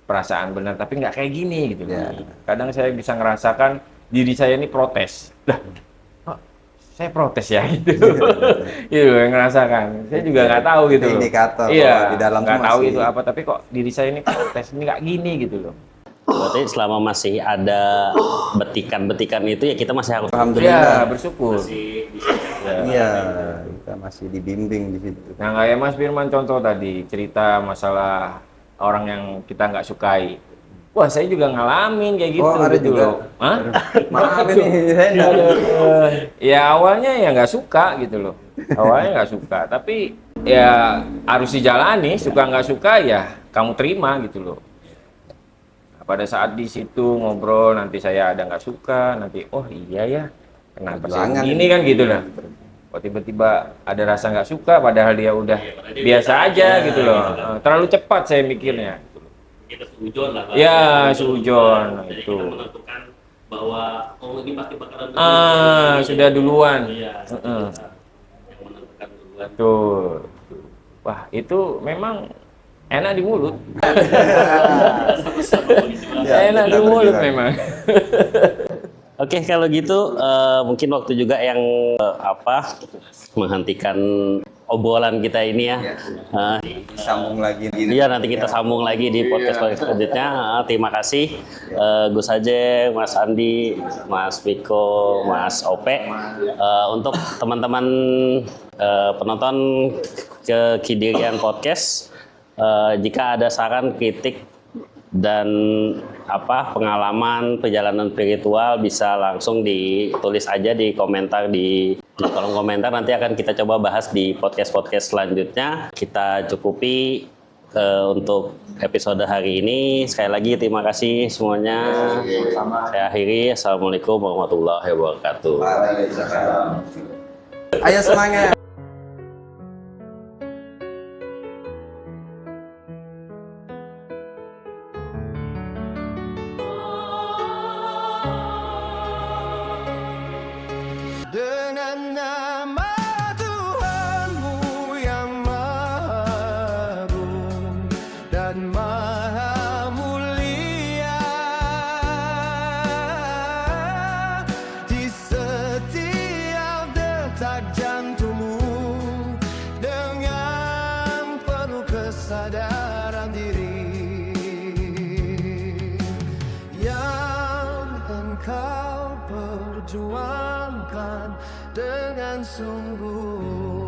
Perasaan benar tapi nggak kayak gini gitu. Ya. Kadang saya bisa ngerasakan diri saya ini protes. Lah, kok saya protes ya gitu. Itu yang ngerasakan. Saya juga nggak tahu gitu. loh. Indikator Iya, bahwa di dalam nggak tuh tahu masih- itu apa tapi kok diri saya ini protes ini nggak gini gitu loh. berarti selama masih ada betikan-betikan itu ya kita masih harus Iya, Alhamdulillah. bersyukur. Iya, kita masih dibimbing di situ. Nah, kayak Mas Firman contoh tadi cerita masalah orang yang kita nggak sukai. Wah, saya juga ngalamin kayak gitu. Oh, ada gitu juga? loh. Hah? Maaf ini saya enggak Ya awalnya ya nggak suka gitu loh. Awalnya nggak suka, tapi ya harus dijalani. Suka nggak suka ya kamu terima gitu loh. Nah, pada saat di situ ngobrol, nanti saya ada nggak suka, nanti oh iya ya, kenapa saya Perjuangan. begini kan gitu lah. Kok tiba-tiba ada rasa nggak suka, padahal dia udah biasa aja gitu loh. Terlalu cepat saya mikirnya. kita seujon lah Ya, seujon Jadi itu. kita menentukan bahwa ini pasti bakalan Sudah duluan. Iya, Heeh. yang menentukan duluan. Tuh. Wah, itu memang Enak di mulut. Ya, Enak di kita mulut bergerak. memang. Oke, kalau gitu mungkin waktu juga yang menghentikan obrolan kita ini ya. Sambung lagi. Iya, nanti kita sambung lagi di podcast selanjutnya. Terima kasih Gus Hajer, Mas Andi, Mas Miko, Mas Ope. Untuk teman-teman penonton ke Kidirian Podcast, jika ada saran, kritik, dan pengalaman perjalanan spiritual bisa langsung ditulis aja di komentar di kolom komentar. Nanti akan kita coba bahas di podcast selanjutnya. Kita cukupi untuk episode hari ini. Sekali lagi terima kasih semuanya. Saya akhiri. Assalamualaikum warahmatullahi wabarakatuh. Ayo semangat. Dengan nama Tuhanmu yang Maha Agung dan Maha Mulia, di setiap detak jantungmu dengan penuh kesadaran diri yang engkau perjuangkan dengan sungguh.